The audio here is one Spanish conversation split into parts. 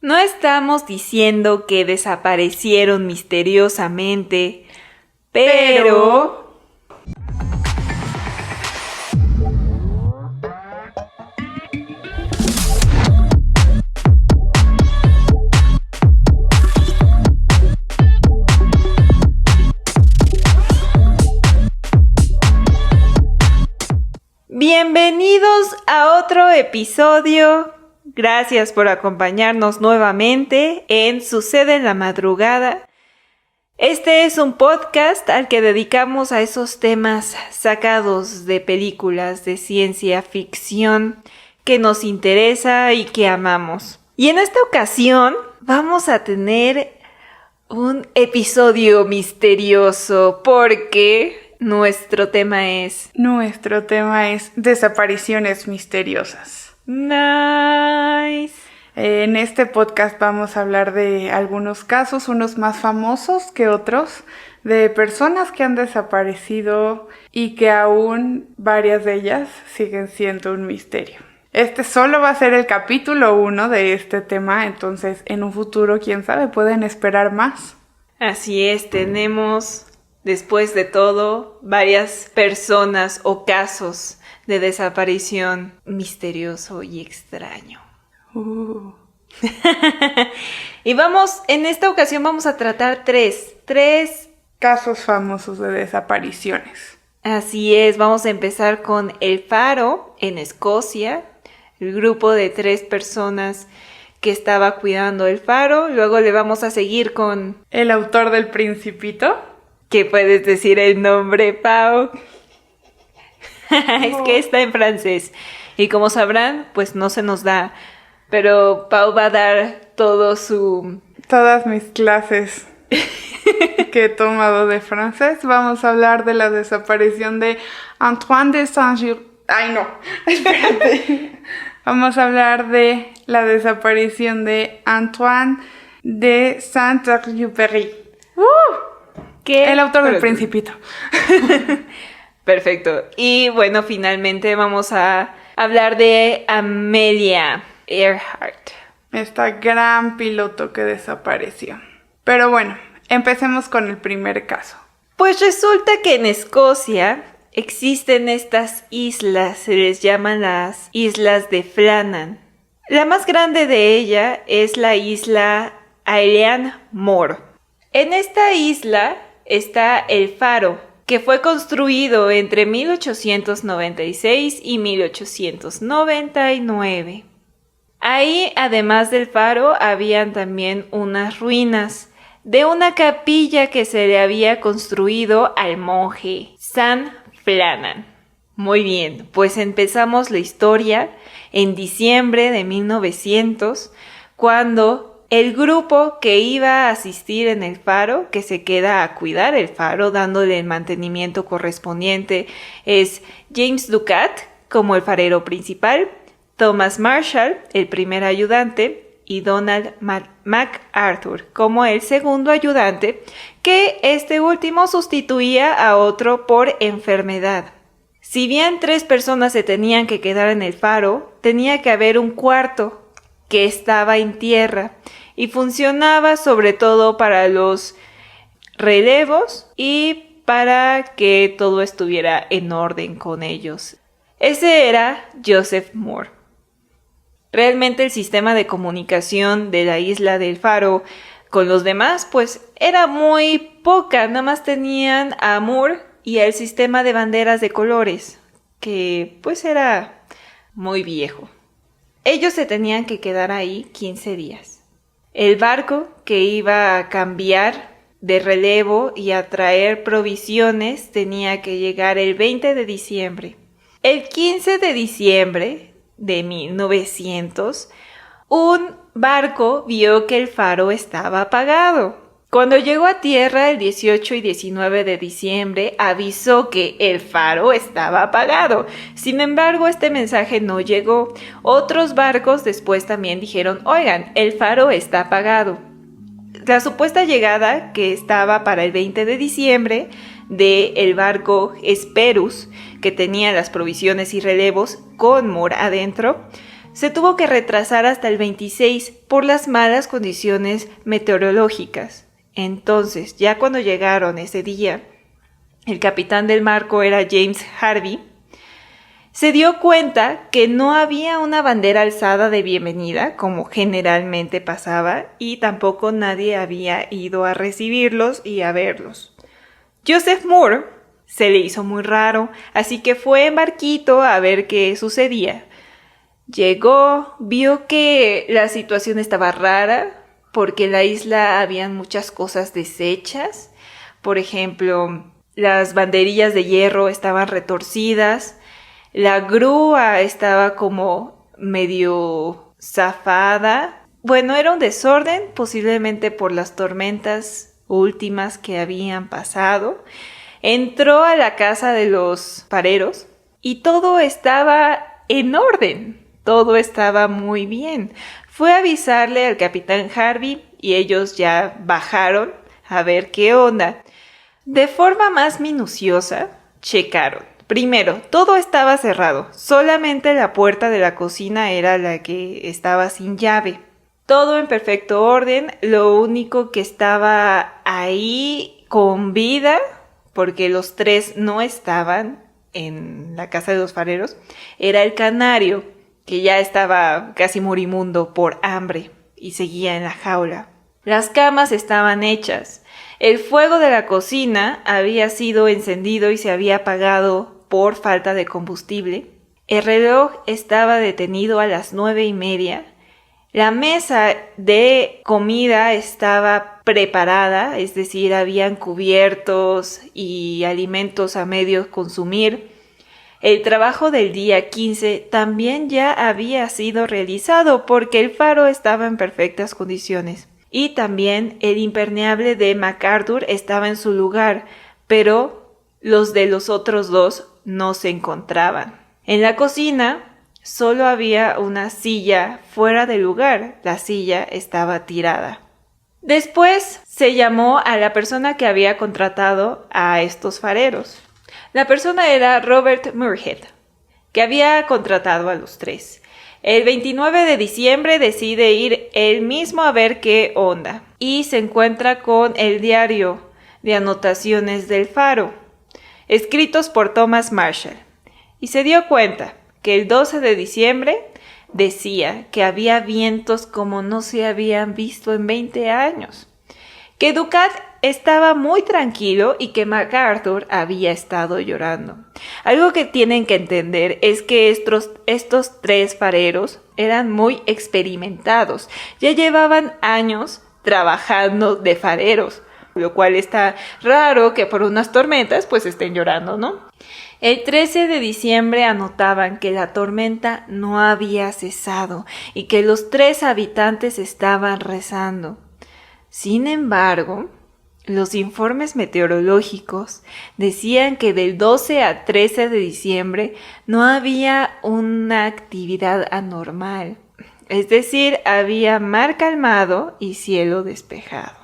No estamos diciendo que desaparecieron misteriosamente, pero... Bienvenidos a otro episodio. Gracias por acompañarnos nuevamente en Sucede en la Madrugada. Este es un podcast al que dedicamos a esos temas sacados de películas de ciencia ficción que nos interesa y que amamos. Y en esta ocasión vamos a tener un episodio misterioso porque... Nuestro tema es desapariciones misteriosas. Nice. En este podcast vamos a hablar de algunos casos, unos más famosos que otros, de personas que han desaparecido y que aún varias de ellas siguen siendo un misterio. Este solo va a ser el capítulo 1 de este tema, entonces en un futuro, quién sabe, pueden esperar más. Así es, tenemos... Después de todo, varias personas o casos de desaparición misterioso y extraño. Y en esta ocasión vamos a tratar tres casos famosos de desapariciones. Así es, vamos a empezar con El Faro en Escocia, el grupo de 3 personas que estaba cuidando el faro. Luego le vamos a seguir con... El autor del Principito. ¿Qué puedes decir el nombre, Pau? Es que está en francés. Y como sabrán, pues no se nos da. Pero Pau va a dar todas mis clases que he tomado de francés. Vamos a hablar de la desaparición de Antoine de Saint-Exupéry. Ay, no, espérate. Vamos a hablar de la desaparición de Antoine de Saint-Exupéry. El autor del Principito. Perfecto. Y bueno, finalmente vamos a hablar de Amelia Earhart. Esta gran piloto que desapareció. Pero bueno, empecemos con el primer caso. Pues resulta que en Escocia existen estas islas, se les llaman las Islas de Flannan. La más grande de ella es la isla Eilean Mor. En esta isla está el faro, que fue construido entre 1896 y 1899. Ahí, además del faro, habían también unas ruinas de una capilla que se le había construido al monje San Flannan. Muy bien, pues empezamos la historia en diciembre de 1900, cuando el grupo que iba a asistir en el faro, que se queda a cuidar el faro, dándole el mantenimiento correspondiente, es James Ducat como el farero principal, Thomas Marshall, el primer ayudante, y Donald MacArthur como el segundo ayudante, que este último sustituía a otro por enfermedad. Si bien 3 personas se tenían que quedar en el faro, tenía que haber un cuarto que estaba en tierra y funcionaba sobre todo para los relevos y para que todo estuviera en orden con ellos. Ese era Joseph Moore. Realmente el sistema de comunicación de la isla del Faro con los demás pues era muy poca, nada más tenían a Moore y el sistema de banderas de colores, que pues era muy viejo. Ellos se tenían que quedar ahí 15 días. El barco que iba a cambiar de relevo y a traer provisiones tenía que llegar el 20 de diciembre. El 15 de diciembre de 1900, un barco vio que el faro estaba apagado. Cuando llegó a tierra el 18 y 19 de diciembre, avisó que el faro estaba apagado. Sin embargo, este mensaje no llegó. Otros barcos después también dijeron, oigan, el faro está apagado. La supuesta llegada, que estaba para el 20 de diciembre, del barco Hesperus, que tenía las provisiones y relevos con Moore adentro, se tuvo que retrasar hasta el 26 por las malas condiciones meteorológicas. Entonces, ya cuando llegaron ese día, el capitán del barco era James Harvey, se dio cuenta que no había una bandera alzada de bienvenida, como generalmente pasaba, y tampoco nadie había ido a recibirlos y a verlos. Joseph Moore se le hizo muy raro, así que fue en barquito a ver qué sucedía. Llegó, vio que la situación estaba rara, porque en la isla habían muchas cosas deshechas. Por ejemplo, las banderillas de hierro estaban retorcidas, la grúa estaba como medio zafada. Bueno, era un desorden, posiblemente por las tormentas últimas que habían pasado. Entró a la casa de los fareros y todo estaba en orden. Todo estaba muy bien. Fue a avisarle al capitán Harvey y ellos ya bajaron a ver qué onda. De forma más minuciosa, checaron. Primero, todo estaba cerrado. Solamente la puerta de la cocina era la que estaba sin llave. Todo en perfecto orden. Lo único que estaba ahí con vida, porque los tres no estaban en la casa de los fareros, era el canario, que ya estaba casi moribundo por hambre y seguía en la jaula. Las camas estaban hechas. El fuego de la cocina había sido encendido y se había apagado por falta de combustible. El reloj estaba detenido a las 9:30. La mesa de comida estaba preparada, es decir, habían cubiertos y alimentos a medio consumir. El trabajo del día 15 también ya había sido realizado porque el faro estaba en perfectas condiciones. Y también el impermeable de MacArthur estaba en su lugar, pero los de los otros dos no se encontraban. En la cocina solo había una silla fuera de lugar. La silla estaba tirada. Después se llamó a la persona que había contratado a estos fareros. La persona era Robert Muirhead, que había contratado a los tres. El 29 de diciembre decide ir él mismo a ver qué onda y se encuentra con el diario de anotaciones del faro, escritos por Thomas Marshall, y se dio cuenta que el 12 de diciembre decía que había vientos como no se habían visto en 20 años, que Ducat estaba muy tranquilo y que MacArthur había estado llorando. Algo que tienen que entender es que estos tres fareros eran muy experimentados. Ya llevaban años trabajando de fareros, lo cual está raro que por unas tormentas pues estén llorando, ¿no? El 13 de diciembre anotaban que la tormenta no había cesado y que los tres habitantes estaban rezando. Sin embargo, los informes meteorológicos decían que del 12 a 13 de diciembre no había una actividad anormal. Es decir, había mar calmado y cielo despejado.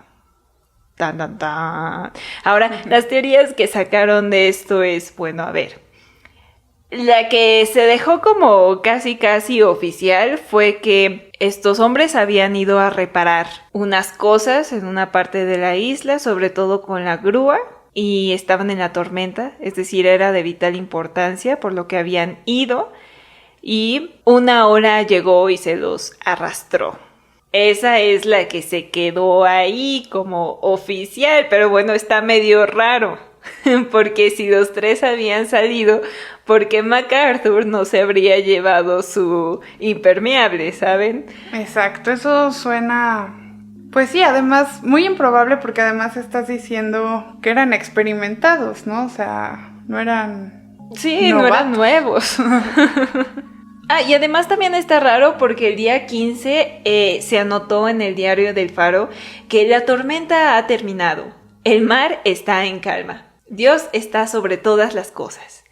Tan, tan, tan. Ahora, las teorías que sacaron de esto es, bueno, a ver. La que se dejó como casi oficial fue que estos hombres habían ido a reparar unas cosas en una parte de la isla, sobre todo con la grúa, y estaban en la tormenta, es decir, era de vital importancia por lo que habían ido, y una ola llegó y se los arrastró. Esa es la que se quedó ahí como oficial, pero bueno, está medio raro. Porque si los tres habían salido, ¿por qué MacArthur no se habría llevado su impermeable, saben? Exacto, eso suena... Pues sí, además, muy improbable porque además estás diciendo que eran experimentados, ¿no? O sea, no eran... Sí, no eran nuevos. Y además también está raro porque el día 15 se anotó en el diario del Faro que la tormenta ha terminado. El mar está en calma. Dios está sobre todas las cosas.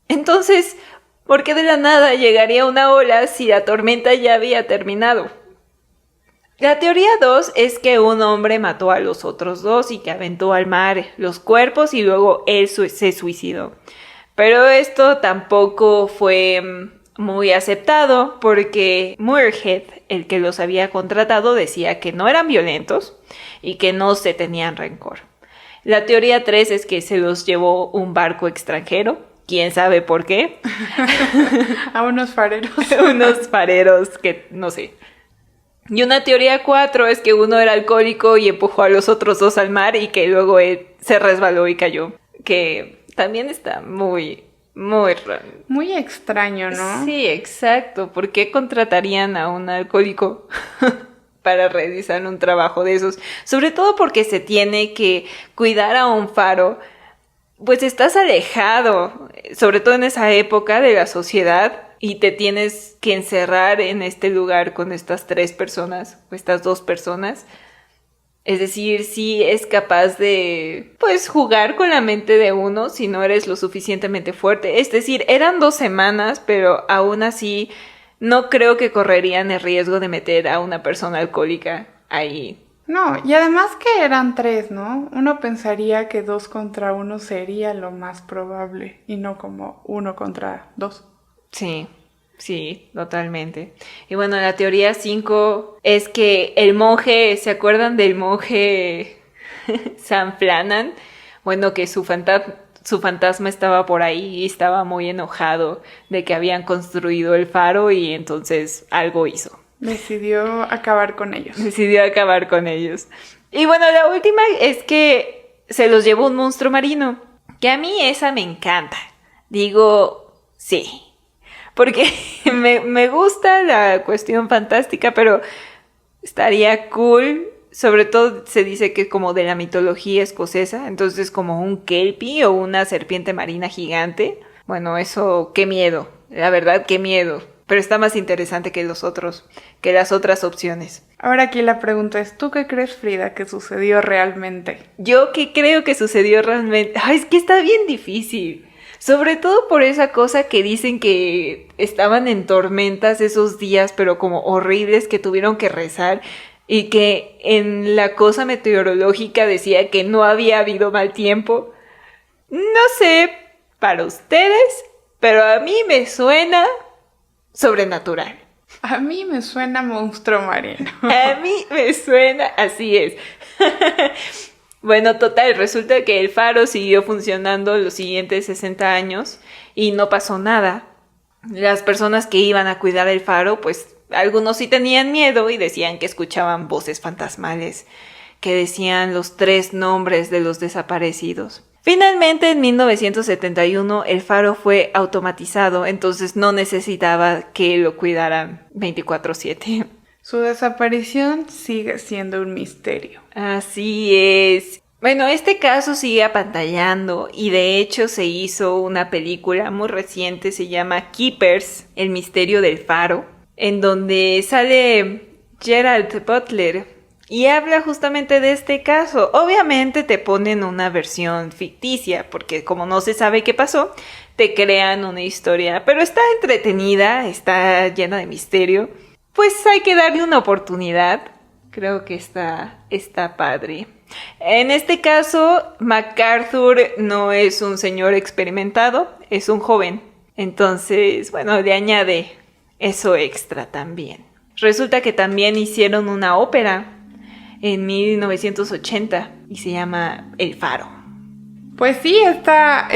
Entonces, ¿por qué de la nada llegaría una ola si la tormenta ya había terminado? La teoría 2 es que un hombre mató a los otros dos y que aventó al mar los cuerpos y luego él se suicidó. Pero esto tampoco fue muy aceptado porque Muirhead, el que los había contratado, decía que no eran violentos y que no se tenían rencor. La teoría 3 es que se los llevó un barco extranjero, quién sabe por qué. A unos fareros. Unos fareros que no sé. Y una teoría 4 es que uno era alcohólico y empujó a los otros 2 al mar y que luego él se resbaló y cayó. Que también está muy raro. Muy extraño, ¿no? Sí, exacto. ¿Por qué contratarían a un alcohólico para realizar un trabajo de esos? Sobre todo porque se tiene que cuidar a un faro. Pues estás alejado, sobre todo en esa época de la sociedad, y te tienes que encerrar en este lugar con estas 3 personas, o estas 2 personas. Es decir, sí es capaz de, pues, jugar con la mente de uno si no eres lo suficientemente fuerte. Es decir, eran 2 semanas, pero aún así no creo que correrían el riesgo de meter a una persona alcohólica ahí. No, y además que eran 3, ¿no? Uno pensaría que 2 contra 1 sería lo más probable y no como 1 contra 2. Sí, totalmente. Y bueno, la teoría 5 es que el monje, ¿se acuerdan del monje Sam Flannan? Bueno, que su fantasma estaba por ahí y estaba muy enojado de que habían construido el faro y entonces algo hizo. Decidió acabar con ellos. Y bueno, la última es que se los llevó un monstruo marino, que a mí esa me encanta. Digo, sí. Porque me gusta la cuestión fantástica, pero estaría cool. Sobre todo se dice que es como de la mitología escocesa, entonces como un kelpie o una serpiente marina gigante. Bueno, eso, qué miedo. La verdad, qué miedo. Pero está más interesante que las otras opciones. Ahora aquí la pregunta es, ¿tú qué crees, Frida, que sucedió realmente? Yo qué creo que sucedió realmente. Ay, es que está bien difícil. Sobre todo por esa cosa que dicen que estaban en tormentas esos días, pero como horribles, que tuvieron que rezar, y que en la cosa meteorológica decía que no había habido mal tiempo. No sé para ustedes, pero a mí me suena sobrenatural. A mí me suena monstruo marino. A mí me suena, así es. Bueno, total, resulta que el faro siguió funcionando los siguientes 60 años y no pasó nada. Las personas que iban a cuidar el faro, pues algunos sí tenían miedo y decían que escuchaban voces fantasmales que decían los 3 nombres de los desaparecidos. Finalmente, en 1971, el faro fue automatizado, entonces no necesitaba que lo cuidaran 24/7. Su desaparición sigue siendo un misterio. Así es. Bueno, este caso sigue apantallando y de hecho se hizo una película muy reciente, se llama Keepers, el misterio del faro, en donde sale Gerald Butler y habla justamente de este caso. Obviamente te ponen una versión ficticia porque como no se sabe qué pasó, te crean una historia, pero está entretenida, está llena de misterio. Pues hay que darle una oportunidad. Creo que está padre. En este caso, MacArthur no es un señor experimentado, es un joven. Entonces, bueno, le añade eso extra también. Resulta que también hicieron una ópera en 1980 y se llama El Faro. Pues sí, esta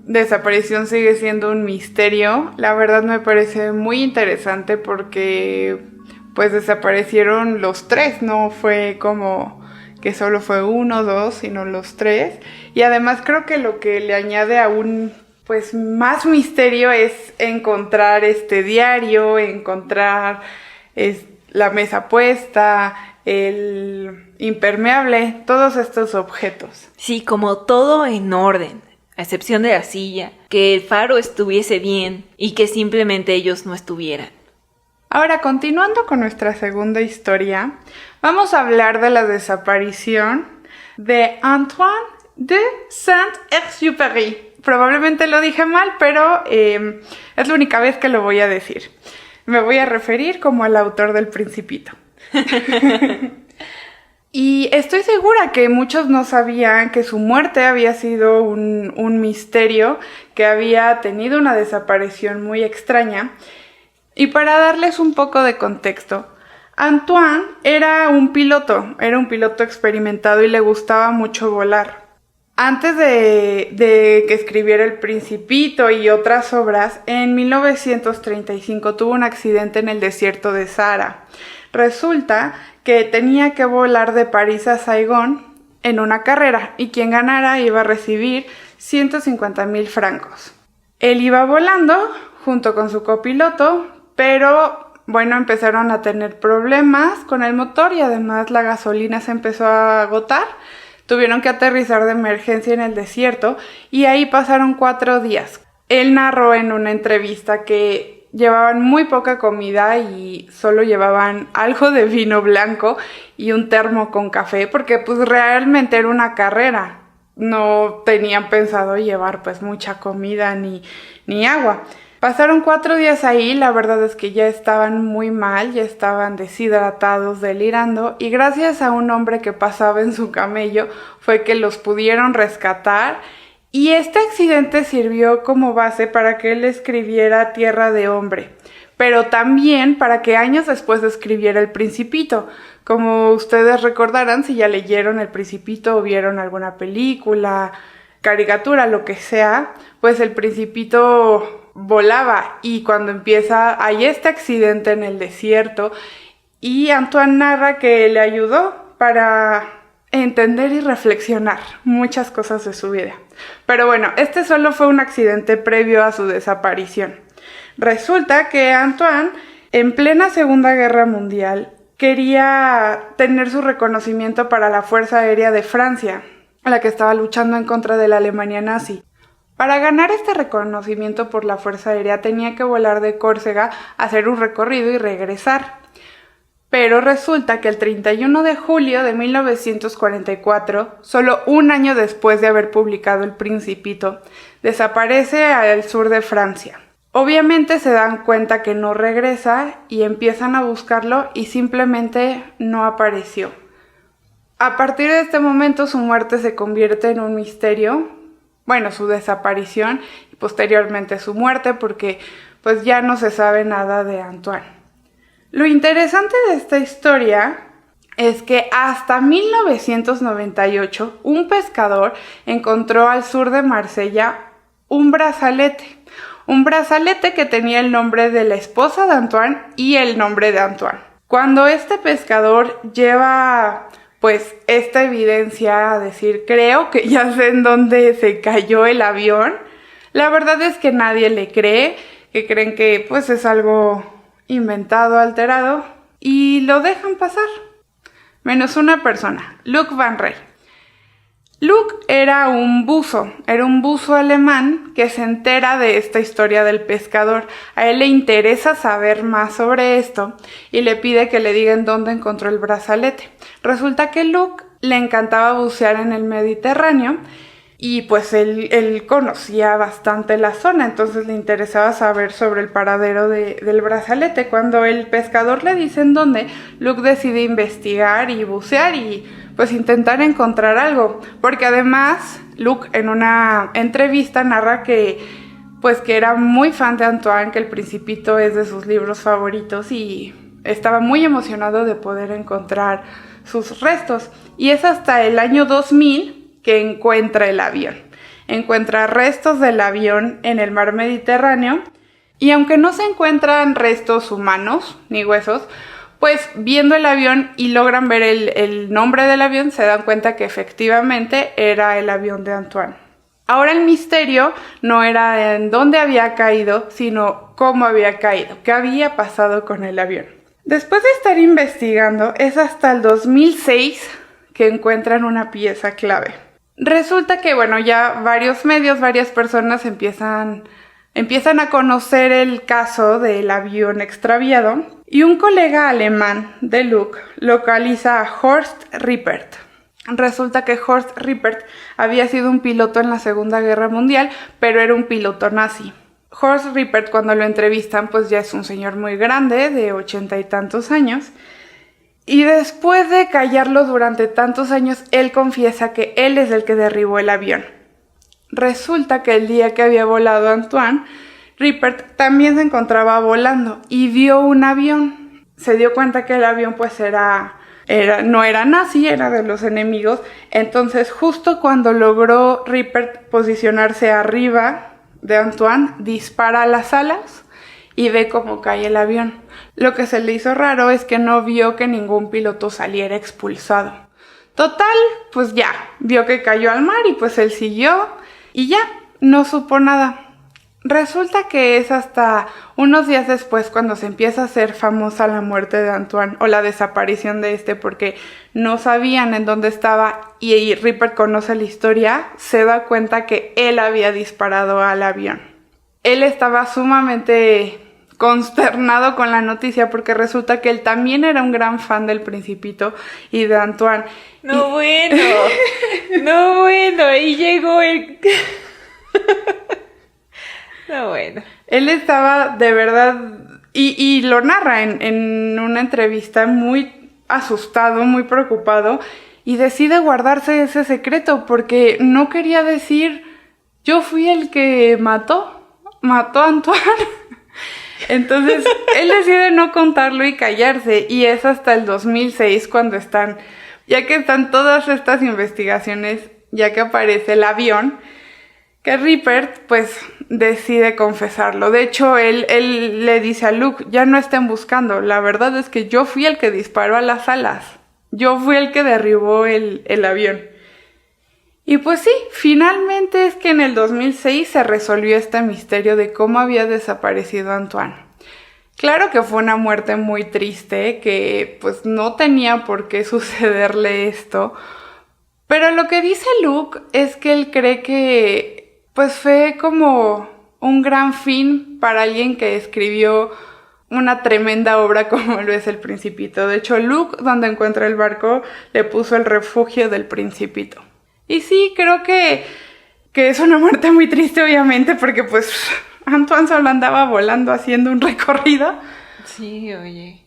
desaparición sigue siendo un misterio. La verdad me parece muy interesante porque pues desaparecieron los 3, no fue como que solo fue 1 o 2, sino los 3. Y además creo que lo que le añade aún pues más misterio es encontrar este diario, encontrar la mesa puesta, el impermeable, todos estos objetos. Sí, como todo en orden, a excepción de la silla, que el faro estuviese bien y que simplemente ellos no estuvieran. Ahora, continuando con nuestra segunda historia, vamos a hablar de la desaparición de Antoine de Saint-Exupéry. Probablemente lo dije mal, pero es la única vez que lo voy a decir. Me voy a referir como al autor del Principito. Y estoy segura que muchos no sabían que su muerte había sido un misterio, que había tenido una desaparición muy extraña. Y para darles un poco de contexto, Antoine era un piloto experimentado y le gustaba mucho volar. Antes de que escribiera El Principito y otras obras, en 1935 tuvo un accidente en el desierto de Sahara. Resulta que tenía que volar de París a Saigón en una carrera y quien ganara iba a recibir 150,000 francos. Él iba volando junto con su copiloto, pero bueno, empezaron a tener problemas con el motor y además la gasolina se empezó a agotar. Tuvieron que aterrizar de emergencia en el desierto y ahí pasaron 4 días. Él narró en una entrevista que llevaban muy poca comida y solo llevaban algo de vino blanco y un termo con café porque pues realmente era una carrera. No tenían pensado llevar pues mucha comida ni agua. Pasaron 4 días ahí, la verdad es que ya estaban muy mal, ya estaban deshidratados, delirando, y gracias a un hombre que pasaba en su camello fue que los pudieron rescatar, y este accidente sirvió como base para que él escribiera Tierra de Hombre, pero también para que años después escribiera El Principito. Como ustedes recordarán, si ya leyeron El Principito o vieron alguna película, caricatura, lo que sea, pues El Principito volaba y cuando empieza hay este accidente en el desierto y Antoine narra que le ayudó para entender y reflexionar muchas cosas de su vida. Pero bueno, este solo fue un accidente previo a su desaparición. Resulta que Antoine, en plena Segunda Guerra Mundial, quería tener su reconocimiento para la Fuerza Aérea de Francia, la que estaba luchando en contra de la Alemania nazi. Para ganar este reconocimiento por la Fuerza Aérea tenía que volar de Córcega, hacer un recorrido y regresar. Pero resulta que el 31 de julio de 1944, solo un año después de haber publicado El Principito, desaparece al sur de Francia. Obviamente se dan cuenta que no regresa y empiezan a buscarlo y simplemente no apareció. A partir de este momento su muerte se convierte en un misterio. Bueno, su desaparición y posteriormente su muerte porque pues ya no se sabe nada de Antoine. Lo interesante de esta historia es que hasta 1998 un pescador encontró al sur de Marsella un brazalete que tenía el nombre de la esposa de Antoine y el nombre de Antoine. Cuando este pescador lleva pues esta evidencia a decir, creo que ya sé en dónde se cayó el avión, la verdad es que nadie le cree, que creen que pues es algo inventado, alterado, y lo dejan pasar. Menos una persona, Luc Van Rey. Luc era un buzo alemán que se entera de esta historia del pescador. A él le interesa saber más sobre esto y le pide que le digan dónde encontró el brazalete. Resulta que Luc le encantaba bucear en el Mediterráneo y pues él conocía bastante la zona, entonces le interesaba saber sobre el paradero del brazalete. Cuando el pescador le dice en dónde, Luc decide investigar y bucear y pues intentar encontrar algo, porque además Luc en una entrevista narra que era muy fan de Antoine, que El Principito es de sus libros favoritos y estaba muy emocionado de poder encontrar sus restos. Y es hasta el año 2000 que encuentra el avión. Encuentra restos del avión en el mar Mediterráneo y aunque no se encuentran restos humanos ni huesos, pues viendo el avión y logran ver el nombre del avión, se dan cuenta que efectivamente era el avión de Antoine. Ahora el misterio no era en dónde había caído, sino cómo había caído, qué había pasado con el avión. Después de estar investigando, es hasta el 2006 que encuentran una pieza clave. Resulta que, ya varios medios, varias personas empiezan a conocer el caso del avión extraviado y un colega alemán de Luc localiza a Horst Rippert. Resulta que Horst Rippert había sido un piloto en la Segunda Guerra Mundial, pero era un piloto nazi. Horst Rippert, cuando lo entrevistan, pues ya es un señor muy grande, de 80 y tantos años, Y después de callarlo durante tantos años, él confiesa que él es el que derribó el avión. Resulta que el día que había volado Antoine, Rupert también se encontraba volando y vio un avión. Se dio cuenta que el avión pues no era nazi, era de los enemigos. Entonces justo cuando logró Rupert posicionarse arriba de Antoine, dispara a las alas y ve cómo cae el avión. Lo que se le hizo raro es que no vio que ningún piloto saliera expulsado. Total, pues ya, vio que cayó al mar y pues él siguió y ya, no supo nada. Resulta que es hasta unos días después cuando se empieza a hacer famosa la muerte de Antoine o la desaparición de porque no sabían en dónde estaba y Rupert conoce la historia, se da cuenta que él había disparado al avión. Él estaba sumamente consternado con la noticia porque resulta que él también era un gran fan del Principito y de Antoine. No, bueno, ahí llegó el... No, bueno. Él estaba de verdad, y lo narra en una entrevista muy asustado, muy preocupado, y decide guardarse ese secreto porque no quería decir, yo fui el que mató a Antoine. Entonces, él decide no contarlo y callarse, y es hasta el 2006 cuando ya que están todas estas investigaciones, ya que aparece el avión, que Rupert, pues, decide confesarlo. De hecho, él le dice a Luke, ya no estén buscando, la verdad es que yo fui el que disparó a las alas, yo fui el que derribó el avión. Y pues sí, finalmente es que en el 2006 se resolvió este misterio de cómo había desaparecido Antoine. Claro que fue una muerte muy triste, que pues no tenía por qué sucederle esto, pero lo que dice Luke es que él cree que pues fue como un gran fin para alguien que escribió una tremenda obra como lo es El Principito. De hecho, Luke, donde encuentra el barco, le puso el refugio del Principito. Y sí, creo que es una muerte muy triste, obviamente, porque pues Antoine solo andaba volando haciendo un recorrido. Sí, oye.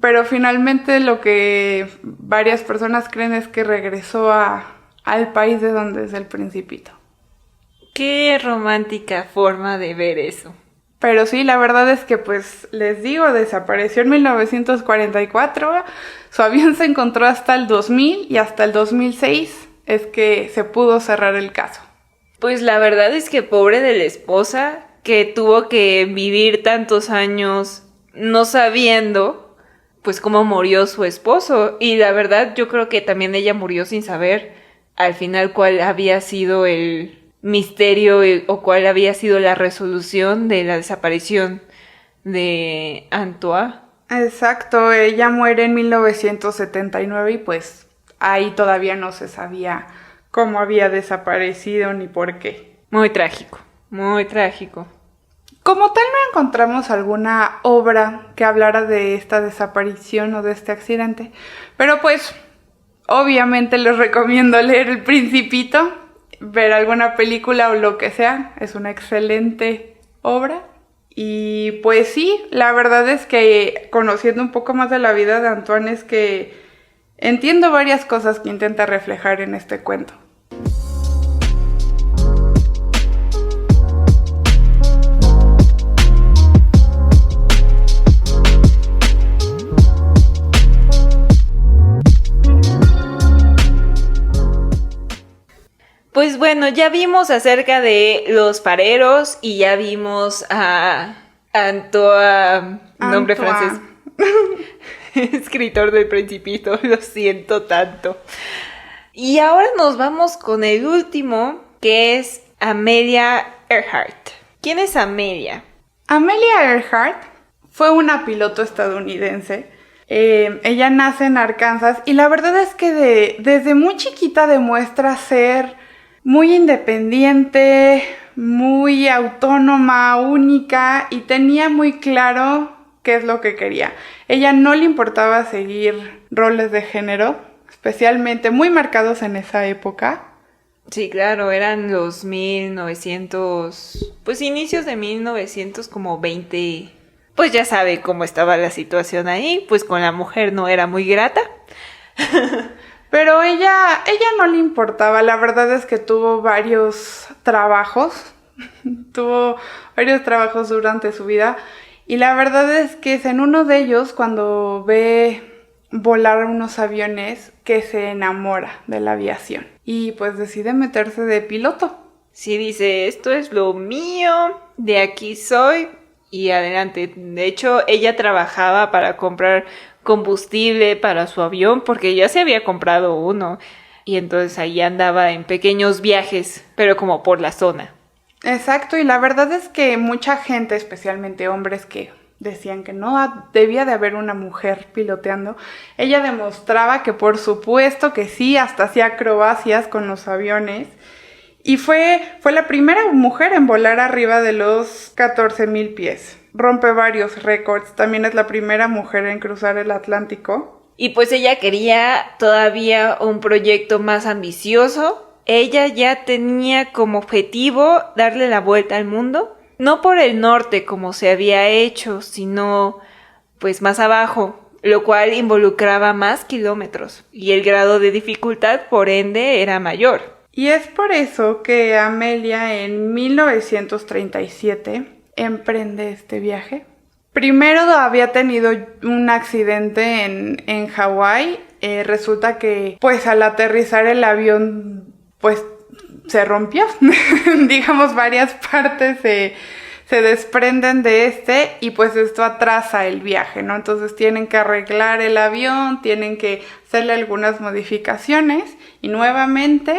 Pero finalmente lo que varias personas creen es que regresó al país de donde es el Principito. Qué romántica forma de ver eso. Pero sí, la verdad es que pues les digo, desapareció en 1944, su avión se encontró hasta el 2000 y hasta el 2006 es que se pudo cerrar el caso. Pues la verdad es que pobre de la esposa que tuvo que vivir tantos años no sabiendo pues cómo murió su esposo, y la verdad yo creo que también ella murió sin saber al final cuál había sido el misterio o cuál había sido la resolución de la desaparición de Antoine. Exacto, ella muere en 1979 y pues ahí todavía no se sabía cómo había desaparecido ni por qué. Muy trágico, muy trágico. Como tal no encontramos alguna obra que hablara de esta desaparición o de este accidente, pero pues obviamente les recomiendo leer El Principito, ver alguna película o lo que sea, es una excelente obra. Y pues sí, la verdad es que conociendo un poco más de la vida de Antoine es que entiendo varias cosas que intenta reflejar en este cuento. Pues bueno, ya vimos acerca de los fareros y ya vimos a Antoine, nombre francés, escritor del Principito, lo siento tanto. Y ahora nos vamos con el último, que es Amelia Earhart. ¿Quién es Amelia? Amelia Earhart fue una piloto estadounidense. Ella nace en Arkansas y la verdad es que desde muy chiquita demuestra ser muy independiente, muy autónoma, única, y tenía muy claro qué es lo que quería. Ella no le importaba seguir roles de género, especialmente muy marcados en esa época. Sí, claro, eran los 1900, pues inicios de 1900, como 20. pues ya sabe cómo estaba la situación ahí, pues con la mujer no era muy grata. Pero ella no le importaba, la verdad es que tuvo varios trabajos durante su vida, y la verdad es que es en uno de ellos cuando ve volar unos aviones que se enamora de la aviación y pues decide meterse de piloto. Sí, dice, esto es lo mío, de aquí soy y adelante. De hecho, ella trabajaba para comprar combustible para su avión porque ya se había comprado uno y entonces ahí andaba en pequeños viajes, pero como por la zona. Exacto, y la verdad es que mucha gente, especialmente hombres que decían que no debía de haber una mujer piloteando, ella demostraba que por supuesto que sí, hasta hacía acrobacias con los aviones. Y fue la primera mujer en volar arriba de los 14,000 pies. Rompe varios récords. También es la primera mujer en cruzar el Atlántico. Y pues ella quería todavía un proyecto más ambicioso. Ella ya tenía como objetivo darle la vuelta al mundo. No por el norte como se había hecho, sino pues más abajo, lo cual involucraba más kilómetros. Y el grado de dificultad, por ende, era mayor. Y es por eso que Amelia en 1937 emprende este viaje. Primero había tenido un accidente en Hawái. Resulta que pues al aterrizar el avión pues se rompió. Digamos, varias partes se desprenden de y pues esto atrasa el viaje, ¿no? Entonces tienen que arreglar el avión, tienen que hacerle algunas modificaciones y nuevamente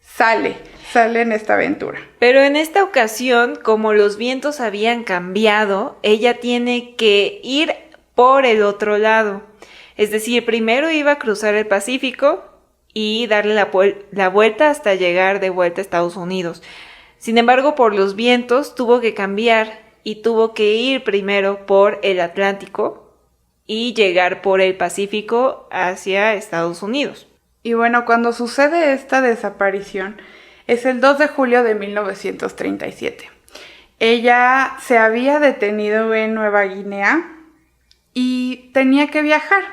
sale en esta aventura. Pero en esta ocasión, como los vientos habían cambiado, ella tiene que ir por el otro lado. Es decir, primero iba a cruzar el Pacífico y darle la vuelta hasta llegar de vuelta a Estados Unidos. Sin embargo, por los vientos tuvo que cambiar y tuvo que ir primero por el Atlántico y llegar por el Pacífico hacia Estados Unidos. Y bueno, cuando sucede esta desaparición, es el 2 de julio de 1937. Ella se había detenido en Nueva Guinea y tenía que viajar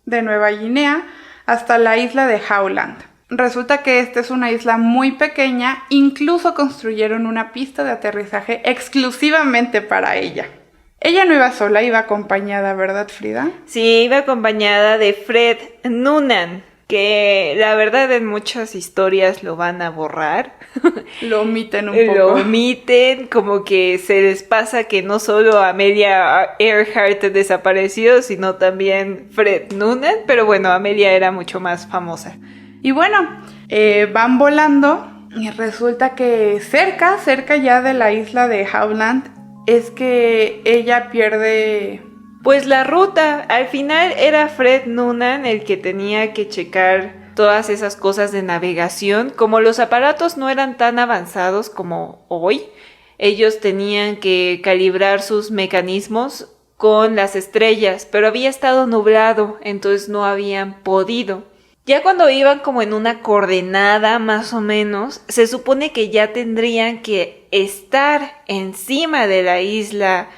de Nueva Guinea hasta la isla de Howland. Resulta que esta es una isla muy pequeña, incluso construyeron una pista de aterrizaje exclusivamente para ella. Ella no iba sola, iba acompañada, ¿verdad, Frida? Sí, iba acompañada de Fred Noonan, que la verdad en muchas historias lo van a borrar. Lo omiten un poco. Lo omiten, como que se les pasa que no solo Amelia Earhart desapareció, sino también Fred Noonan, pero bueno, Amelia era mucho más famosa. Y bueno, van volando y resulta que cerca ya de la isla de Howland es que ella pierde pues la ruta. Al final era Fred Noonan el que tenía que checar todas esas cosas de navegación. Como los aparatos no eran tan avanzados como hoy, ellos tenían que calibrar sus mecanismos con las estrellas, pero había estado nublado, entonces no habían podido. Ya cuando iban como en una coordenada más o menos, se supone que ya tendrían que estar encima de la isla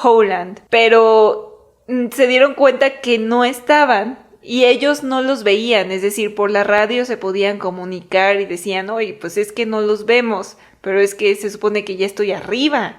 Howland, pero se dieron cuenta que no estaban y ellos no los veían, es decir, por la radio se podían comunicar y decían, oye, pues es que no los vemos, pero es que se supone que ya estoy arriba.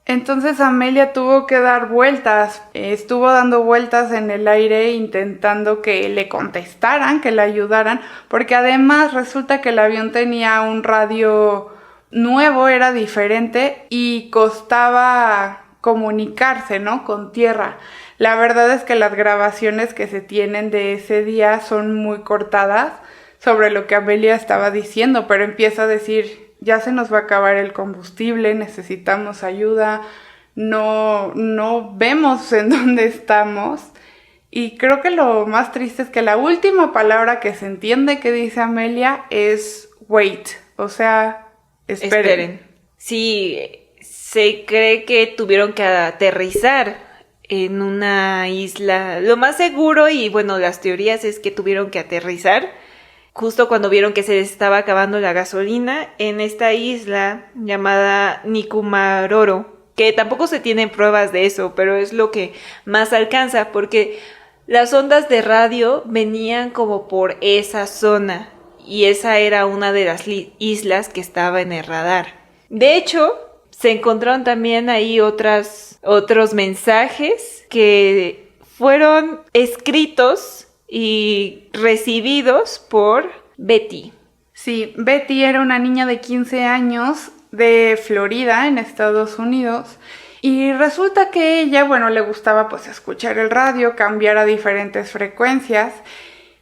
Entonces Amelia tuvo que dar vueltas, estuvo dando vueltas en el aire intentando que le contestaran, que le ayudaran, porque además resulta que el avión tenía un radio nuevo, era diferente y costaba comunicarse, ¿no? Con tierra. La verdad es que las grabaciones que se tienen de ese día son muy cortadas sobre lo que Amelia estaba diciendo, pero empieza a decir, ya se nos va a acabar el combustible, necesitamos ayuda, no vemos en dónde estamos. Y creo que lo más triste es que la última palabra que se entiende que dice Amelia es wait, o sea, esperen. Sí, se cree que tuvieron que aterrizar en una isla. Lo más seguro, y bueno, las teorías es que tuvieron que aterrizar justo cuando vieron que se les estaba acabando la gasolina en esta isla llamada Nikumaroro. que tampoco se tienen pruebas de eso, pero es lo que más alcanza, porque las ondas de radio venían como por esa zona, y esa era una de las islas que estaba en el radar. De hecho, se encontraron también ahí otros mensajes que fueron escritos y recibidos por Betty. Sí, Betty era una niña de 15 años de Florida, en Estados Unidos, y resulta que ella, le gustaba pues escuchar el radio, cambiar a diferentes frecuencias,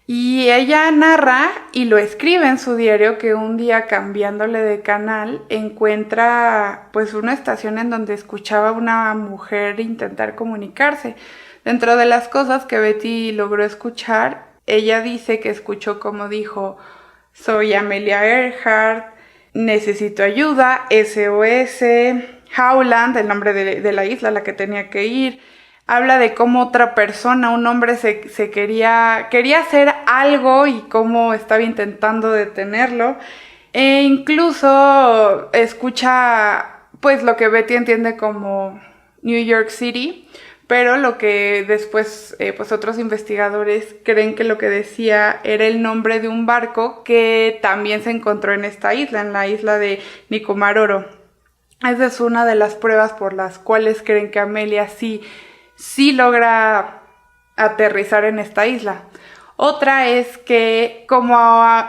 y ella narra y lo escribe en su diario que un día, cambiándole de canal, encuentra pues una estación en donde escuchaba a una mujer intentar comunicarse. Dentro de las cosas que Betty logró escuchar, ella dice que escuchó como dijo: soy Amelia Earhart, necesito ayuda, SOS, Howland, el nombre de la isla a la que tenía que ir. Habla de cómo otra persona, un hombre, se quería hacer algo y cómo estaba intentando detenerlo. E incluso escucha pues lo que Betty entiende como New York City, pero lo que después pues otros investigadores creen que lo que decía era el nombre de un barco que también se encontró en esta isla, en la isla de Nikomaroro. Esa es una de las pruebas por las cuales creen que Amelia sí logra aterrizar en esta isla. Otra es que como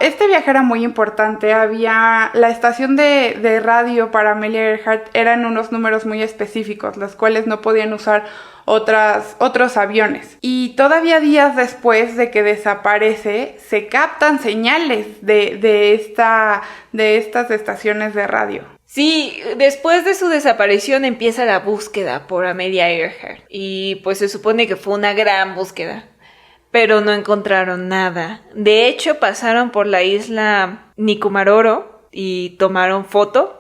este viaje era muy importante, había la estación de radio para Amelia Earhart eran unos números muy específicos, los cuales no podían usar otros aviones. Y todavía días después de que desaparece, se captan señales de estas estaciones de radio. Sí, después de su desaparición empieza la búsqueda por Amelia Earhart y pues se supone que fue una gran búsqueda, pero no encontraron nada. De hecho, pasaron por la isla Nikomaroro y tomaron foto.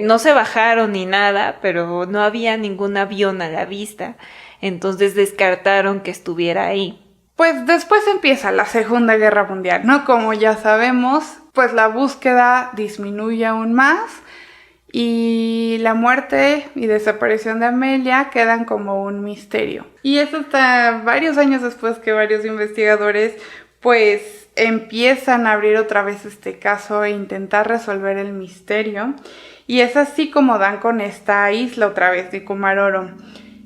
No se bajaron ni nada, pero no había ningún avión a la vista, entonces descartaron que estuviera ahí. Pues después empieza la Segunda Guerra Mundial, ¿no? Como ya sabemos, pues la búsqueda disminuye aún más. Y la muerte y desaparición de Amelia quedan como un misterio. Y eso hasta varios años después que varios investigadores pues empiezan a abrir otra vez este caso e intentar resolver el misterio. Y es así como dan con esta isla otra vez de Nikomaroro.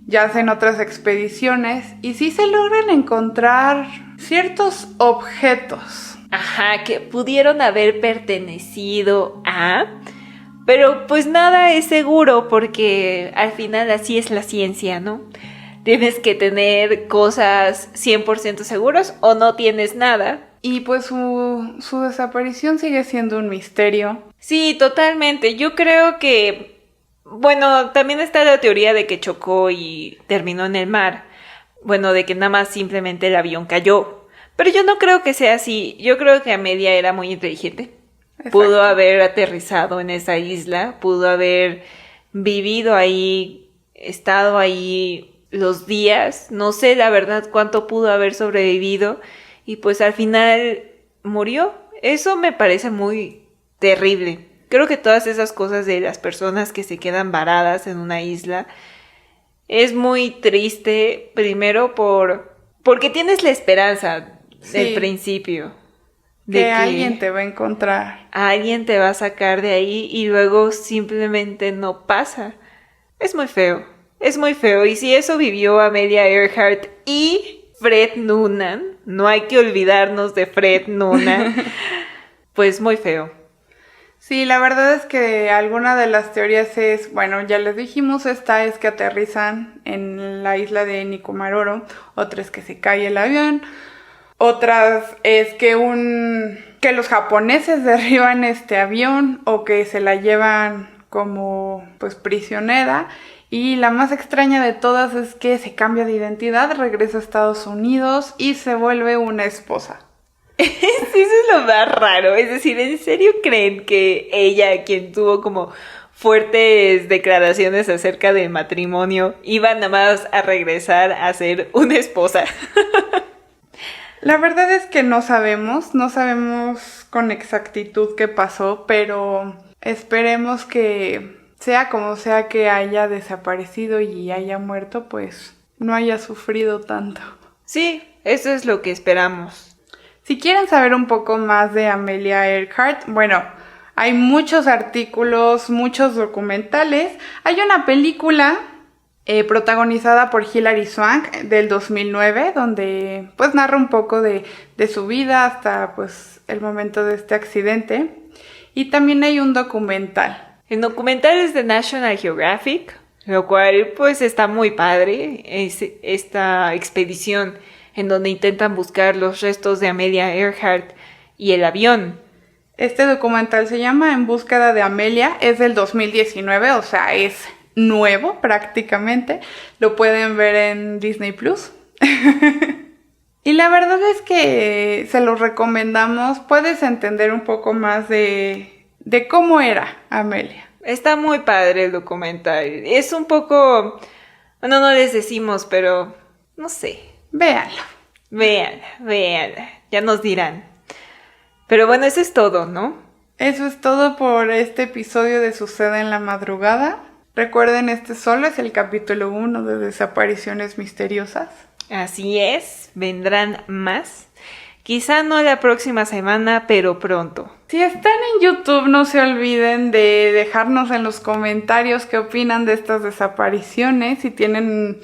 Ya hacen otras expediciones y sí se logran encontrar ciertos objetos. Ajá, que pudieron haber pertenecido a... Pero pues nada es seguro porque al final así es la ciencia, ¿no? Tienes que tener cosas 100% seguros o no tienes nada. Y pues su desaparición sigue siendo un misterio. Sí, totalmente. Yo creo que... Bueno, también está la teoría de que chocó y terminó en el mar. Bueno, de que nada más simplemente el avión cayó. Pero yo no creo que sea así. Yo creo que Amelia era muy inteligente. Exacto. Pudo haber aterrizado en esa isla, pudo haber vivido ahí, estado ahí los días, no sé la verdad cuánto pudo haber sobrevivido y pues al final murió. Eso me parece muy terrible. Creo que todas esas cosas de las personas que se quedan varadas en una isla es muy triste, primero porque tienes la esperanza del principio. De que alguien te va a encontrar. Alguien te va a sacar de ahí y luego simplemente no pasa. Es muy feo. Es muy feo. Y si eso vivió Amelia Earhart y Fred Noonan, no hay que olvidarnos de Fred Noonan, pues muy feo. Sí, la verdad es que alguna de las teorías es, bueno, ya les dijimos, esta es que aterrizan en la isla de Nikomaroro, otra es que se cae el avión. Otras es que los japoneses derriban este avión o que se la llevan como pues prisionera. Y la más extraña de todas es que se cambia de identidad, regresa a Estados Unidos y se vuelve una esposa. Eso es lo más raro. Es decir, ¿en serio creen que ella, quien tuvo como fuertes declaraciones acerca del matrimonio, iba nada más a regresar a ser una esposa? La verdad es que no sabemos con exactitud qué pasó, pero esperemos que sea como sea que haya desaparecido y haya muerto, pues no haya sufrido tanto. Sí, eso es lo que esperamos. Si quieren saber un poco más de Amelia Earhart, bueno, hay muchos artículos, muchos documentales. Hay una película protagonizada por Hilary Swank del 2009, donde pues narra un poco de su vida hasta pues el momento de este accidente. Y también hay un documental. El documental es de National Geographic, lo cual pues está muy padre. Es esta expedición en donde intentan buscar los restos de Amelia Earhart y el avión. Este documental se llama En búsqueda de Amelia, es del 2019, o sea, es nuevo prácticamente. Lo pueden ver en Disney Plus. Y la verdad es que se los recomendamos. Puedes entender un poco más de cómo era Amelia. Está muy padre el documental. Es un poco... Bueno, no les decimos, pero... no sé. Véanlo. Véanla. Ya nos dirán. Pero bueno, eso es todo, ¿no? Eso es todo por este episodio de Sucede en la Madrugada. Recuerden, este solo es el capítulo 1 de Desapariciones Misteriosas. Así es, vendrán más. Quizá no la próxima semana, pero pronto. Si están en YouTube, no se olviden de dejarnos en los comentarios qué opinan de estas desapariciones, si tienen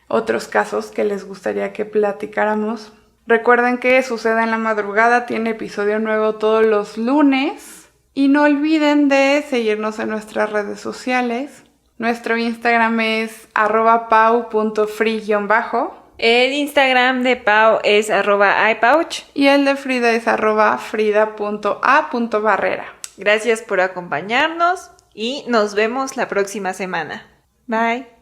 otros casos que les gustaría que platicáramos. Recuerden que Sucede en la Madrugada tiene episodio nuevo todos los lunes. Y no olviden de seguirnos en nuestras redes sociales. Nuestro Instagram es @pau.free_. El Instagram de Pau es @ipouch. Y el de Frida es @frida.a.barrera. Gracias por acompañarnos y nos vemos la próxima semana. Bye.